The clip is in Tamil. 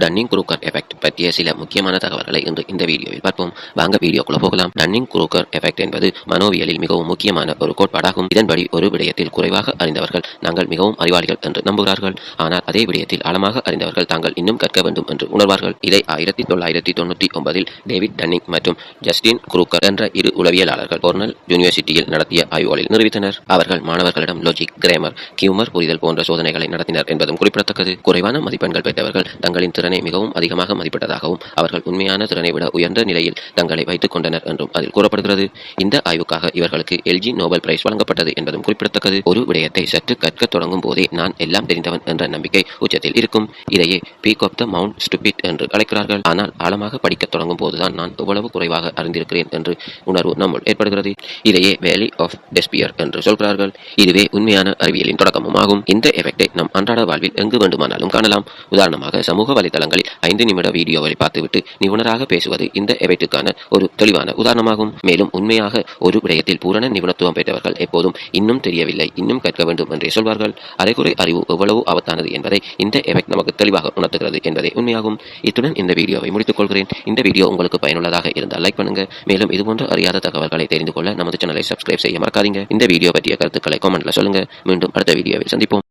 டன்னிங் குரூக்கர் எஃபெக்ட் பற்றிய சில முக்கியமான தகவல்களை இன்று இந்த வீடியோவில் பார்ப்போம். வாங்க வீடியோக்குள்ள போகலாம். டன்னிங் குரூக்கர் எஃபெக்ட் என்பது மனோவியலில் மிகவும் முக்கியமான ஒரு கோட்பாடாகும். இதன்படி ஒரு விடயத்தில் குறைவாக அறிந்தவர்கள் நாங்கள் மிகவும் அறிவாளிகள் என்று நம்புகிறார்கள். ஆனால் அதே விடயத்தில் ஆழமாக அறிந்தவர்கள் தாங்கள் இன்னும் கற்க வேண்டும் என்று உணர்வார்கள். இதை 1999 டேவிட் டன்னிங் மற்றும் ஜஸ்டின் குரூக்கர் என்ற இரு உளவியலாளர்கள் கொர்னல் யூனிவர்சிட்டியில் நடத்திய ஆய்வுகளில் நிரூபித்தனர். அவர்கள் மாணவர்களிடம் லாஜிக், கிராமர், ஹியூமர் புரிதல் போன்ற சோதனைகளை நடத்தினர் என்பதும் குறிப்பிடத்தக்கது. குறைவான மதிப்பெண்கள் பெற்றவர்கள் தங்களின் திறனை மிகவும் அதிகமாக மதிப்பிட்டதாகவும் அவர்கள் உண்மையான திறனை விட உயர்ந்த நிலையில் தங்களை வைத்துக் கொண்டனர் என்றும் அதில் கூறப்படுகிறது. இந்த ஆய்வுக்காக இவர்களுக்கு எல்ஜி நோபல் பிரைஸ் வழங்கப்பட்டது என்பதும் குறிப்பிடத்தக்கது. ஒரு விடயத்தை சற்று கற்க தொடங்கும் போதே நான் எல்லாம் தெரிந்தவன் என்ற நம்பிக்கை உச்சத்தில் இருக்கும். இதையே peak of the Mount Stupid என்று அழைக்கிறார்கள். ஆனால் ஆழமாக படிக்க தொடங்கும் போதுதான் நான் எவ்வளவு குறைவாக அறிந்திருக்கிறேன் என்று உணர்வு நம்முள் ஏற்படுகிறது. இதையே வேலி ஆஃப் டெஸ்பியர் என்று சொல்கிறார்கள். இதுவே உண்மையான அறிவியலின் தொடக்கமும் ஆகும். இந்த எஃபெக்டை நம் அன்றாட வாழ்வில் எங்கு வேண்டுமானாலும் காணலாம். உதாரணமாக சமூக வலைதளங்களில் 5 நிமிட வீடியோவை பார்த்துவிட்டு நிபுணராக பேசுவது இந்த எஃபெக்டுக்கான ஒரு தெளிவான உதாரணமாகும். மேலும் உண்மையாக ஒரு விடயத்தில் பூரண நிபுணத்துவம் பெற்றவர்கள் எப்போதும் இன்னும் தெரியவில்லை, இன்னும் கற்க வேண்டும் என்றே சொல்வார்கள். அரைகுறை அறிவு எவ்வளவு ஆபத்தானது என்பதை இந்த எஃபெக்ட் நமக்கு தெளிவாக உணர்த்துகிறது என்பதே உண்மையாகும். இத்துடன் இந்த வீடியோவை முடித்துக் கொள்கிறேன். இந்த வீடியோ உங்களுக்கு பயனுள்ளதாக இருந்தால் லைக் பண்ணுங்க. மேலும் இதுபோன்ற அறியாத தகவல்களை தெரிந்து கொள்ள நமது சேனலை சப்ஸ்கிரைப் செய்ய மறக்காதீங்க. இந்த வீடியோ பற்றிய கருத்துக்களை கமெண்ட்ல சொல்லுங்க. மீண்டும் அடுத்த வீடியோவில் சந்திப்போம்.